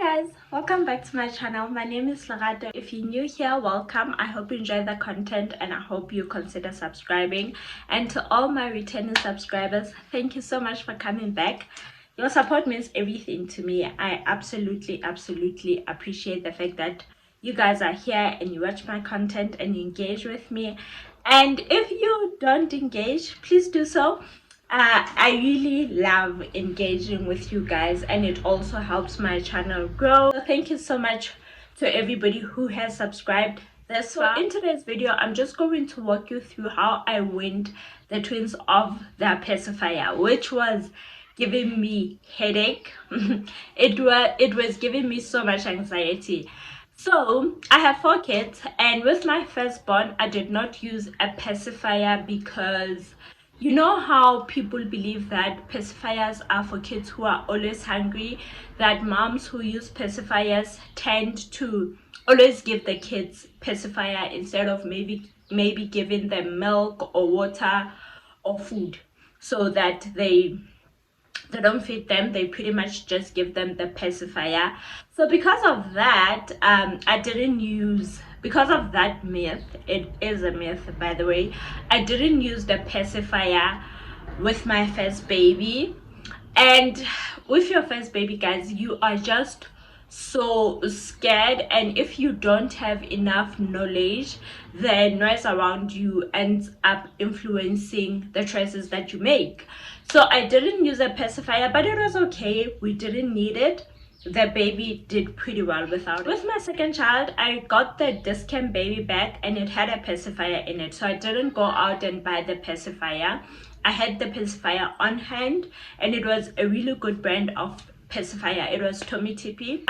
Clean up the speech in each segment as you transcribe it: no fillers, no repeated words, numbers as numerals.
Guys, welcome back to my channel. My name is Lerato. If you're new here, welcome. I hope you enjoy the content and I hope you consider subscribing. And to all my returning subscribers, thank you so much for coming back. Your support means everything to me. I absolutely appreciate the fact that you guys are here and you watch my content and you engage with me. And if you don't engage, please do so. I really love engaging with you guys, and it also helps my channel grow. So thank you so much to everybody who has subscribed this far. So in today's video, I'm just going to walk you through how I weaned the twins of their pacifier, which was giving me headache. it was giving me so much anxiety. So I have 4 kids, and with my firstborn I did not use a pacifier because you know how people believe that pacifiers are for kids who are always hungry, that moms who use pacifiers tend to always give the kids pacifier instead of maybe giving them milk or water or food, so that they don't feed them. They pretty much just give them the pacifier. So because of that, because of that myth, it is a myth by the way, I didn't use the pacifier with my first baby. And with your first baby, guys, you are just so scared, and if you don't have enough knowledge, the noise around you ends up influencing the choices that you make. So I didn't use a pacifier, but it was okay. We didn't need it. The baby did pretty well without it. With my second child, I got the discount baby bag and it had a pacifier in it, so I didn't go out and buy the pacifier. I had the pacifier on hand, and it was a really good brand of pacifier. It was Tommy Tippy,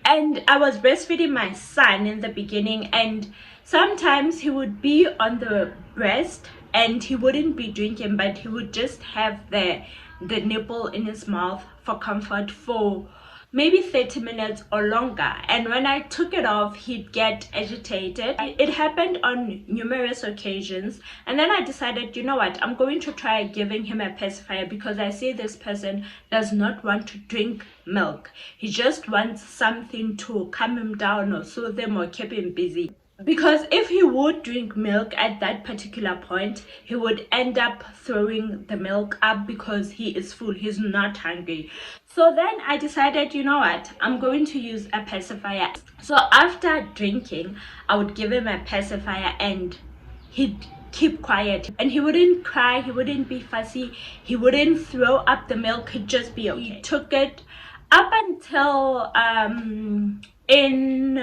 and I was breastfeeding my son in the beginning, and sometimes he would be on the breast and he wouldn't be drinking, but he would just have the nipple in his mouth for comfort for maybe 30 minutes or longer. And when I took it off, he'd get agitated. It happened on numerous occasions, and then I decided, you know what, I'm going to try giving him a pacifier, because I see this person does not want to drink milk. He just wants something to calm him down or soothe him or keep him busy. Because if he would drink milk at that particular point, he would end up throwing the milk up because he is full, he's not hungry. So then I decided, you know what, I'm going to use a pacifier. So after drinking, I would give him a pacifier and he'd keep quiet, and he wouldn't cry, he wouldn't be fussy, he wouldn't throw up the milk, he'd just be okay. He took it up until in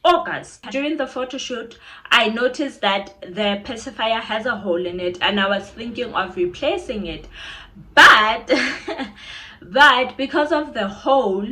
August. During the photo shoot, I noticed that the pacifier has a hole in it, and I was thinking of replacing it, but because of the hole,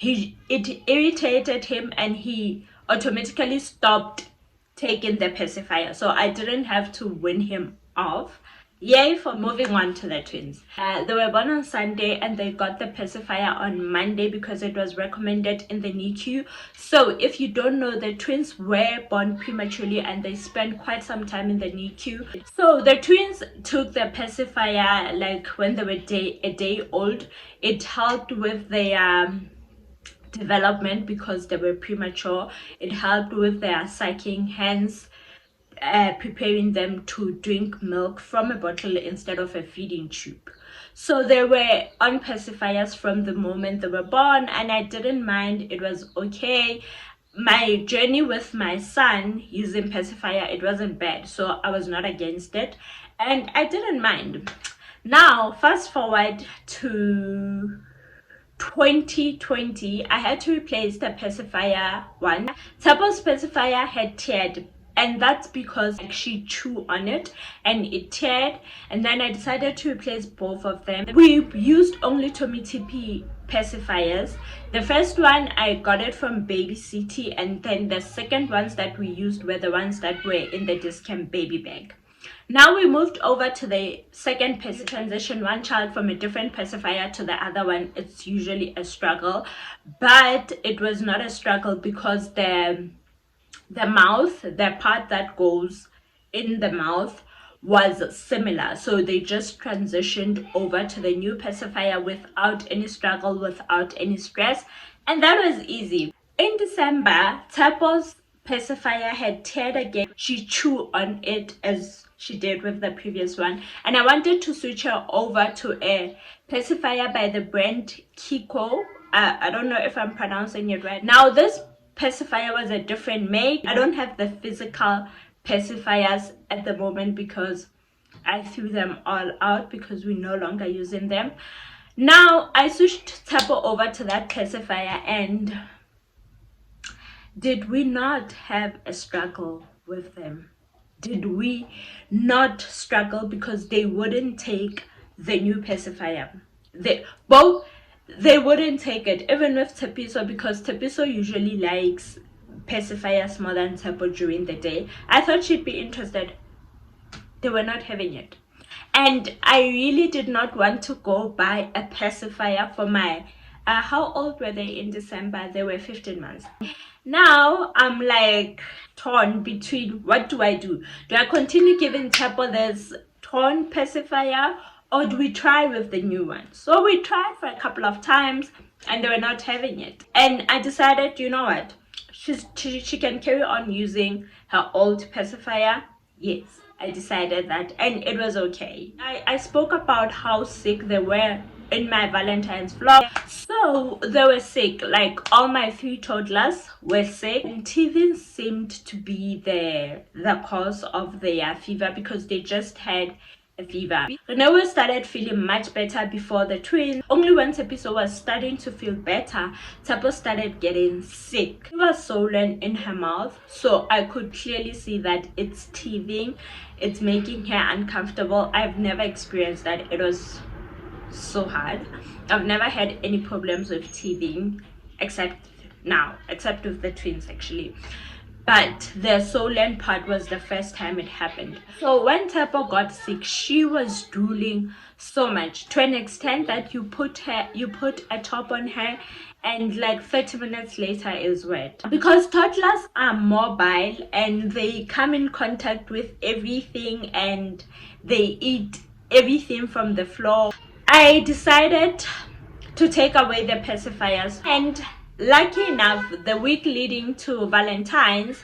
it irritated him and he automatically stopped taking the pacifier, so I didn't have to wean him off. Yay for moving on to the twins. They were born on Sunday and they got the pacifier on Monday because it was recommended in the NICU. So if you don't know, the twins were born prematurely and they spent quite some time in the NICU. So the twins took the pacifier like when they were a day old. It helped with their development because they were premature. It helped with their sucking, hence preparing them to drink milk from a bottle instead of a feeding tube. So they were on pacifiers from the moment they were born, and I didn't mind. It was okay. My journey with my son using pacifier, it wasn't bad, so I was not against it and I didn't mind. Now fast forward to 2020, I had to replace the pacifier one. Tapo's pacifier had teared, and that's because she chewed on it and it teared, and then I decided to replace both of them. We used only Tommy Tippy pacifiers. The first one I got it from Baby City, and then the second ones that we used were the ones that were in the discount baby bag. Now we moved over to the second pacifier. Transition one child from a different pacifier to the other one, it's usually a struggle, but it was not a struggle because the mouth, the part that goes in the mouth, was similar, so they just transitioned over to the new pacifier without any struggle, without any stress, and that was easy. In December, Tapo's pacifier had teared again. She chewed on it as she did with the previous one, and I wanted to switch her over to a pacifier by the brand Kiko. I don't know if I'm pronouncing it right. Now this pacifier was a different make. I don't have the physical pacifiers at the moment because I threw them all out because we're no longer using them. Now I switched Tapo over to that pacifier, and did we not have a struggle with them? Did we not struggle because they wouldn't take the new pacifier? They wouldn't take it, even with Tepiso, because Tepiso usually likes pacifiers more than Tepo during the day. I thought she'd be interested. They were not having it. And I really did not want to go buy a pacifier for my how old were they in December? They were 15 months. Now I'm like torn between what do I do? Do I continue giving Tapo this torn pacifier, or do we try with the new one? So we tried for a couple of times and they were not having it. And I decided, you know what? She can carry on using her old pacifier. Yes, I decided that, and it was okay. I spoke about how sick they were in my Valentine's vlog. So they were sick, like all my 3 toddlers were sick, and teething seemed to be the cause of their fever because they just had a fever. Renewa started feeling much better before the twins. Only when Tepiso was starting to feel better, Tapo started getting sick. She was swollen in her mouth, so I could clearly see that it's teething. It's making her uncomfortable. I've never experienced that. It was so hard. I've never had any problems with teething except with the twins actually. But the swollen part was the first time it happened. So when Tapo got sick, she was drooling so much, to an extent that you put a top on her and like 30 minutes later is wet. Because toddlers are mobile and they come in contact with everything and they eat everything from the floor, I decided to take away the pacifiers, and lucky enough, the week leading to Valentine's,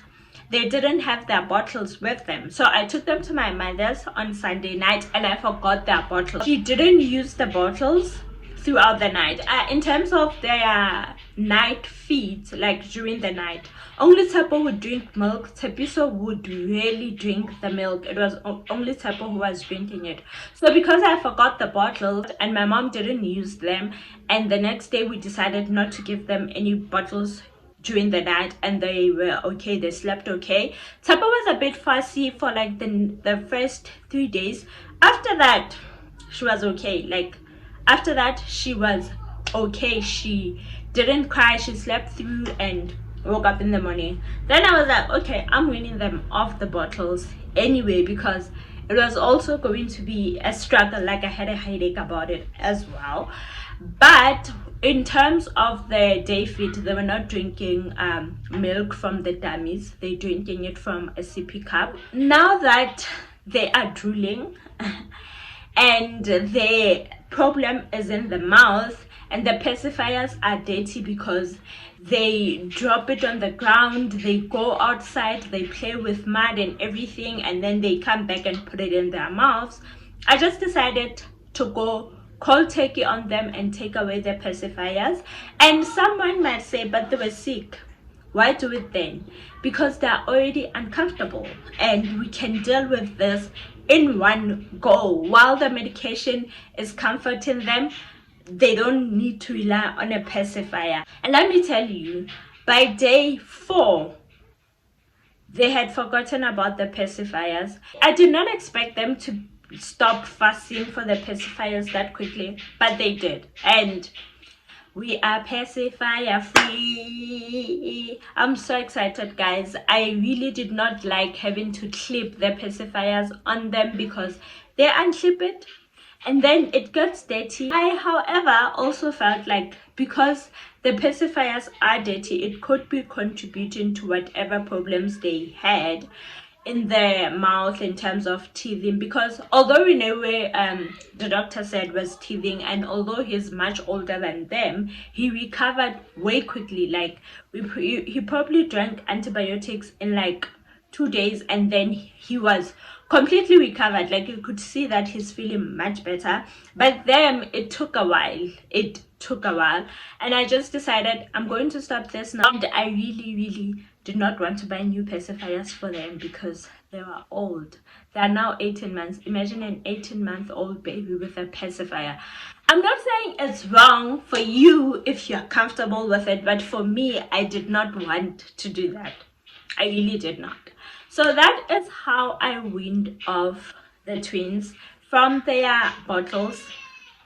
they didn't have their bottles with them. So I took them to my mother's on Sunday night and I forgot their bottles. She didn't use the bottles throughout the night. In terms of their night feeds, like during the night, only Tapo would drink milk. Tepiso would really drink the milk. It was only Tapo who was drinking it. So because I forgot the bottles and my mom didn't use them, and the next day we decided not to give them any bottles during the night, and they were okay, they slept okay. Tapo was a bit fussy for like the first 3 days. After that, she was okay. After that, she was okay. She didn't cry. She slept through and woke up in the morning. Then I was like, okay, I'm weaning them off the bottles anyway, because it was also going to be a struggle. Like I had a headache about it as well. But in terms of the day feed, they were not drinking milk from the dummies. They're drinking it from a sippy cup. Now that they are drooling and the problem is in the mouth, and the pacifiers are dirty because they drop it on the ground, they go outside, they play with mud and everything, and then they come back and put it in their mouths, I just decided to go cold turkey on them and take away the pacifiers. And someone might say, but they were sick. Why do it then? Because they're already uncomfortable, and we can deal with this in one go. While the medication is comforting them, they don't need to rely on a pacifier. And let me tell you, by day 4, they had forgotten about the pacifiers. I did not expect them to stop fussing for the pacifiers that quickly, but they did. And we are pacifier free. I'm so excited, guys. I really did not like having to clip the pacifiers on them because they unclip it and then it gets dirty. I, however, also felt like because the pacifiers are dirty, it could be contributing to whatever problems they had. in their mouth in terms of teething, because although we know where the doctor said was teething, and although he's much older than them, he recovered way quickly. Like he probably drank antibiotics in like 2 days, and then he was completely recovered. Like you could see that he's feeling much better. But them, it took a while. It took a while, and I just decided I'm going to stop this now. And I really did not want to buy new pacifiers for them because they were old. They are now 18 months. Imagine an 18-month-old baby with a pacifier. I'm not saying it's wrong for you if you're comfortable with it, but for me, I did not want to do that. I really did not. So that is how I weaned off the twins from their bottles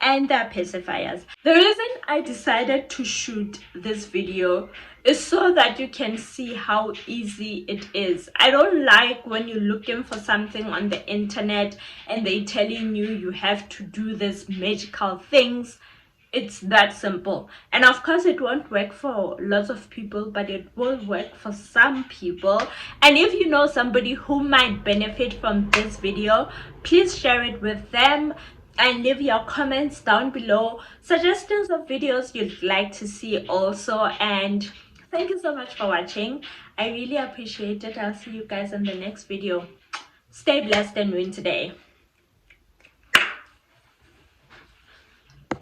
and their pacifiers. The reason I decided to shoot this video is so that you can see how easy it is. I don't like when you're looking for something on the internet and they're telling you have to do these magical things. It's that simple. And of course it won't work for lots of people, but it will work for some people. And if you know somebody who might benefit from this video, please share it with them and leave your comments down below, suggestions of videos you'd like to see also. And thank you so much for watching. I really appreciate it. I'll see you guys in the next video. Stay blessed and win today.